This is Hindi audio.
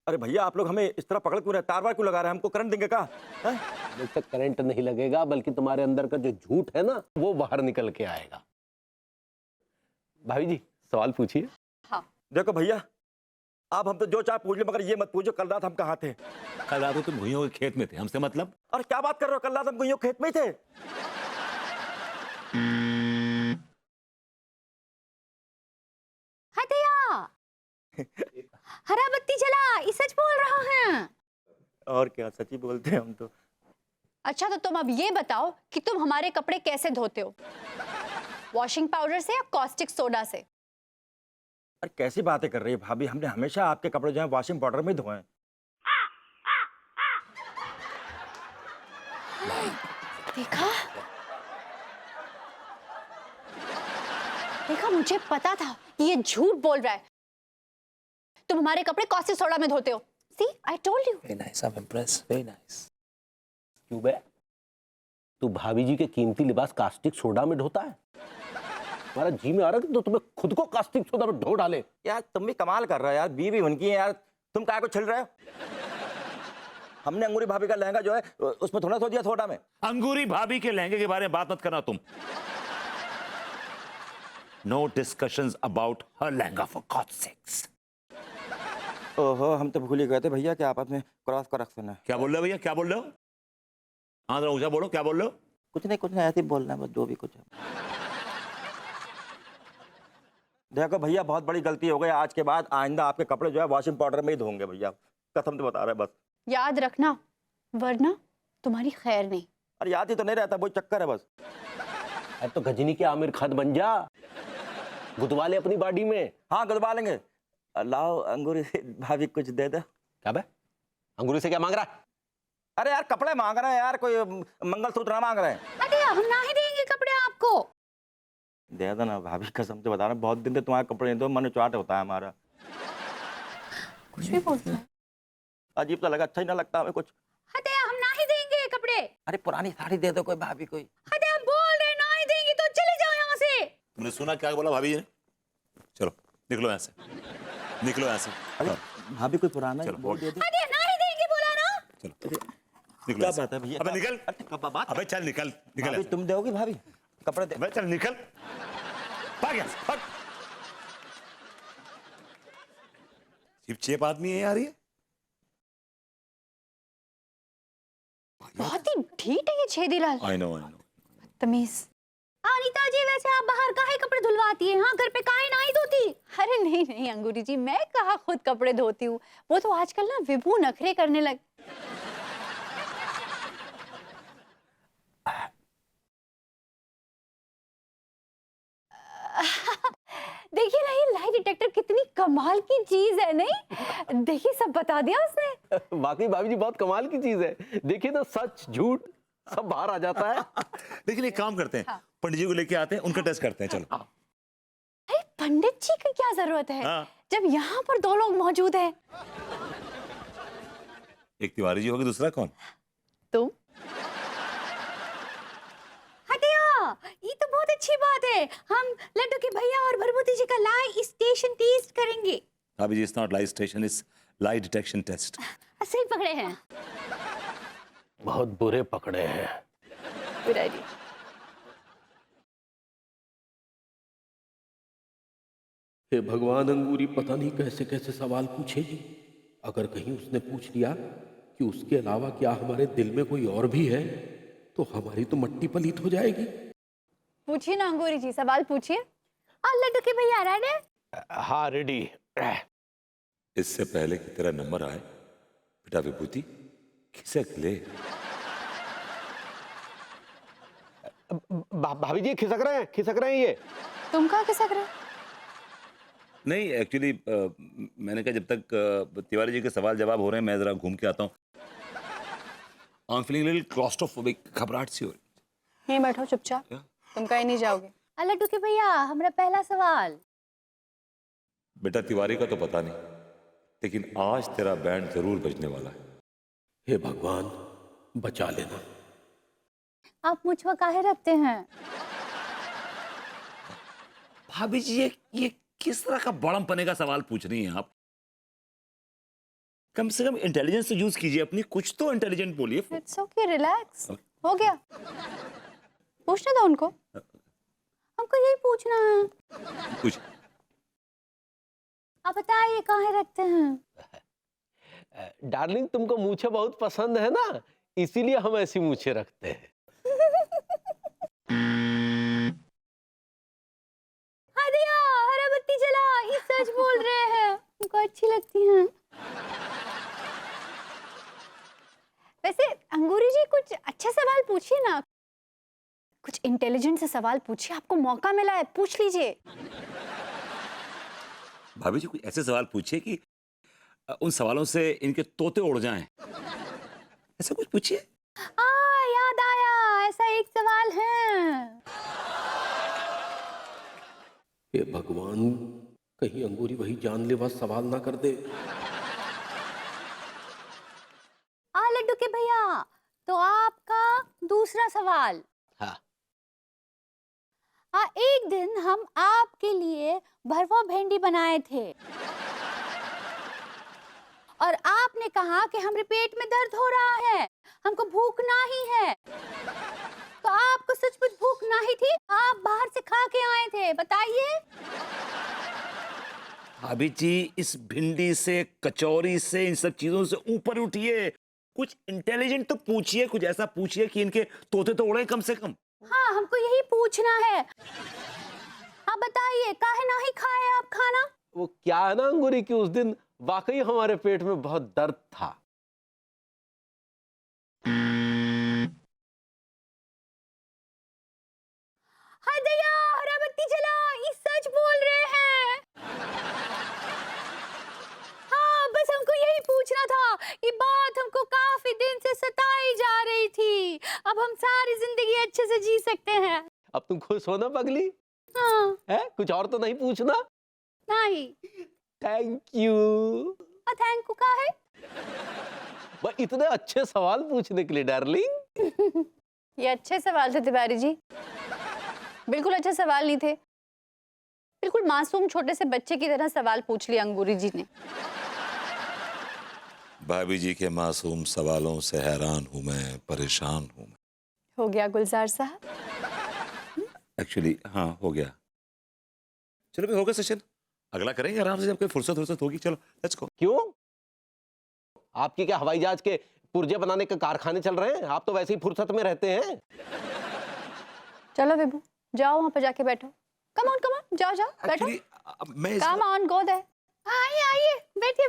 अरे भैया आप लोग हमें इस तरह पकड़ क्यों रहे, तार वार क्यों लगा रहे हैं, हमको करंट देंगे क्या? जब तक करंट नहीं लगेगा बल्कि तुम्हारे अंदर का जो झूठ है ना वो बाहर निकल के आएगा। भाभी जी सवाल पूछिए। हाँ। देखो भैया आप हम तो जो चाहे पूछ ले, मगर ये मत पूछो कल रात हम कहाँ थे। कल रात को तुम भुइयों के खेत में थे, हमसे मतलब? अरे क्या बात कर रहे हो, कल रात हम कहीं खेत में ही थे। हरा बत्ती जला, ये सच बोल रहा है। और क्या, सच्ची बोलते हैं हम तो। अच्छा तो तुम अब ये बताओ कि तुम हमारे कपड़े कैसे धोते हो, वॉशिंग पाउडर से या कॉस्टिक सोडा से? अरे कैसी बातें कर रही है भाभी, हमने हमेशा आपके कपड़े जो है वॉशिंग पाउडर में धोए। देखा देखा, मुझे पता था कि ये झूठ बोल रहा है। तुम हमारे कपड़े कॉस्टिक सोडा में धोते हो। See, I told you. Very nice, I'm impressed. Very nice. क्यों बे? तू भाभी जी के कीमती लिबास कास्टिक सोडा में ढोता है? हमारा जी में आ रहा है तो तुम्हें खुद को कास्टिक सोडा में ढो डाले। यार तुम भी कमाल कर रहे हो यार, बीवी उनकी है यार, तुम काय को छिल रहे हो? हमने अंगूरी भाभी का लहंगा जो है उसमें थोड़ा धो दिया सोडा में। अंगूरी भाभी के लहंगे के बारे में बात मत करना तुम। No discussions about her lehenga for God sakes. ओहो हम तो भूल ही गए थे भैया कि आपस में क्रॉस करेक्शन है। क्या बोल रहे हो भैया, क्या बोल रहे हो? हाँ जरा ऊंचा बोलो, क्या बोल रहे हो? कुछ नहीं ऐसे ही बोलना है बस, जो भी कुछ है। देखो भैया बहुत बड़ी गलती हो गई, आज के बाद आइंदा आपके कपड़े जो है वॉशिंग पाउडर में ही धोंगे भैया, कसम से बता रहे हैं बस। याद रखना वरना तुम्हारी खैर नहीं। अरे याद ही तो नहीं रहता, वो चक्कर है बस। अब तो गजनी के आमिर खान बन जा, गुदवा ले अपनी बॉडी में। हाँ गुदवा लेंगे। लाओ अंगूरी भाभी कुछ दे दो। क्या बे? अंगूरी से क्या मांग रहा है? अरे यार कपड़े मांग रहे हैं यार, कोई मंगलसूत्र ना मांग रहे हैं। अरे हम ना ही देंगे कपड़े आपको। दे दो ना भाभी, कसम से बता रहा हूँ, बहुत दिन से तुम्हारे कपड़े नहीं, तो मन चाट होता है हमारा। कुछ भी बोलता है। अजीब सा लगा, अच्छा ही ना लगता हमें कुछ। हटे, हम ना ही देंगे कपड़े। अरे पुरानी साड़ी दे दो कोई भाभी कोई। हटे, हम बोल रहे ना ही देंगे तो चले जाओ यहाँ से। तुमने सुना क्या बोला भाभी जी ने? चलो निकलो यहाँ से, निकलो यहाँ से। अरे भाभी कोई पुराना चलो, वो दे दो। हटे, ना ही देंगे बोला ना। चलो निकलो क्या यहाँ से। बात है भैया? अबे निकल, कब बात? अबे चल निकल, निकल भाभी यहाँ से। तुम दोगी भाभी कपड़े दे। अबे चल निकल, भाग यहाँ से, भाग। चिपचिप आदमी है यार ये। बहुत ही ढीठ है ये Chhedilal. I know, I know. तमीज। अनीता जी वैसे आप बाहर काहे कपड़े धुलवाती हैं? हाँ घर पे काहे ना ही धोती? अरे नहीं नहीं अंगूरी जी, मैं कहाँ खुद कपड़े धोती हूँ, वो तो आजकल ना विभू नखरे करने लग। देखिए ना ये लाई डिटेक्टर कितनी कमाल की चीज है, नहीं? देखिए सब बता दिया उसने। वाकई भाभी जी बहुत कमाल की चीज है। देखिए ना सच झूठ सब बाहर आ जाता है। लेकिन एक काम करते हैं, पंडित जी को लेके आते हैं, उनका टेस्ट करते हैं। चलो। अरे पंडित जी की क्या जरूरत है हाँ। जब यहाँ पर दो लोग मौजूद हैं। एक तिवारी जी होगी, दूसरा कौन? तुम। हटिया, ये तो बहुत अच्छी बात है। हम लड्डू के भैया और भरभूति जी का लाई स्टेशन टेस्ट करेंगे। भाभी ji it's not lie station, it's lie detection test. सही पकड़े हैं। बहुत बुरे पकड़े हैं। Good idea. हे भगवान, अंगूरी पता नहीं कैसे कैसे सवाल पूछेगी। अगर कहीं उसने पूछ लिया कि उसके अलावा क्या हमारे दिल में कोई और भी है तो हमारी तो मट्टी पलीत हो जाएगी। पूछिए ना अंगूरी जी, सवाल पूछिए। और लड्डू के भैया रेडी? हाँ रेडी। इससे पहले कि तेरा नंबर आए बेटा विभूति खिसक ले। भाभी जी खिसक रहे हैं ये। तुम कहाँ खिसक रहे? नहीं एक्चुअली मैंने कहा जब तक तिवारी जी के सवाल जवाब हो रहे हैं मैं जरा घूम के आता हूँ। I am feeling little claustrophobic, घबराहट सी हो रही। यहीं बैठो चुपचाप, तुम कहीं नहीं जाओगे। लड्डू के भैया हमारा पहला सवाल। बेटा तिवारी का तो पता नहीं, लेकिन आज तेरा बैंड जरूर बजने वाला है। हे भगवान बचा लेना। आप मुझ पर काहे रखते हैं? भाभी जी ये किस तरह का बड़म पने का सवाल पूछ रही हैं आप? कम से कम इंटेलिजेंस तो यूज कीजिए अपनी, कुछ तो इंटेलिजेंट बोलिए। It's okay, relax. हो गया, पूछने दो उनको, हमको यही पूछना है। कुछ आप बताइए कहाँ रखते हैं? डार्लिंग, तुमको मूछें बहुत पसंद है ना, इसीलिए हम ऐसी मूछें रखते हैं। हाँ दिया, हरा बत्ती जला, ये सच बोल रहे हैं, उनको अच्छी लगती हैं। वैसे अंगूरी जी कुछ अच्छे सवाल पूछिए ना, कुछ इंटेलिजेंट से सवाल पूछिए, आपको मौका मिला है, पूछ लीजिए। भाभी जी कुछ ऐसे सवाल पूछिए कि उन सवालों से इनके तोते उड़ जाएं। ऐसा कुछ पूछिए। याद आया, ऐसा एक सवाल है। हे भगवान, कहीं अंगूरी वही जानलेवा सवाल ना कर दे। लड्डू के भैया, तो आपका दूसरा सवाल। हाँ। एक दिन हम आपके लिए भरवा भिंडी बनाए थे और आपने कहा कि हमारे पेट में दर्द हो रहा है, हमको भूख नहीं है। तो आपको सचमुच भूख नहीं थी, आप बाहर से खा के आए थे, बताइए। भाभी जी इस भिंडी से, कचौरी से, इन सब चीजों से ऊपर उठिए, कुछ इंटेलिजेंट तो पूछिए, कुछ ऐसा पूछिए कि इनके तोते तो उड़े कम से कम। हाँ, हमको यही पूछना है। आप बताइए, काहे नहीं खाए आप खाना? वो क्या है ना अंगूरी, कि उस दिन वाकई हमारे पेट में बहुत दर्द था। हाय दया, हरा बत्ती जला, ये सच बोल रहे हैं। हाँ, बस हमको यही पूछना था, ये बात हमको काफी दिन से सताई जा रही थी। अब हम सारी जिंदगी अच्छे से जी सकते हैं। अब तुम खुश हो ना पगली? हाँ। है, कुछ और तो नहीं पूछना? नहीं। Thank you. थैंक यू का है? बस इतने अच्छे सवाल पूछने के लिए डार्लिंग। ये अच्छे सवाल थे तिवारी जी, बिल्कुल अच्छे सवाल नहीं थे। बिल्कुल मासूम छोटे से बच्चे की तरह सवाल पूछ लिया अंगूरी जी ने। भाभी जी के मासूम सवालों से हैरान हूं मैं, परेशान हूं मैं। हो गया गुलजार साहब? एक्चुअली हाँ, हो गया। चलो भाई, हो गया सेशन, अगला करेंगे आराम से जब कोई फुर्सत होगी। चलो लेट्स गो। क्यों? आपके क्या हवाई जहाज के पुर्जे बनाने के कारखाने चल रहे हैं? आप तो वैसे ही फुर्सत में रहते हैं। चलो विभू, जाओ वहां पर जाके बैठो। कम ऑन, जाओ जाओ बैठो। Actually, मैं कम ऑन, गो देयर। आइए आइए, बैठिए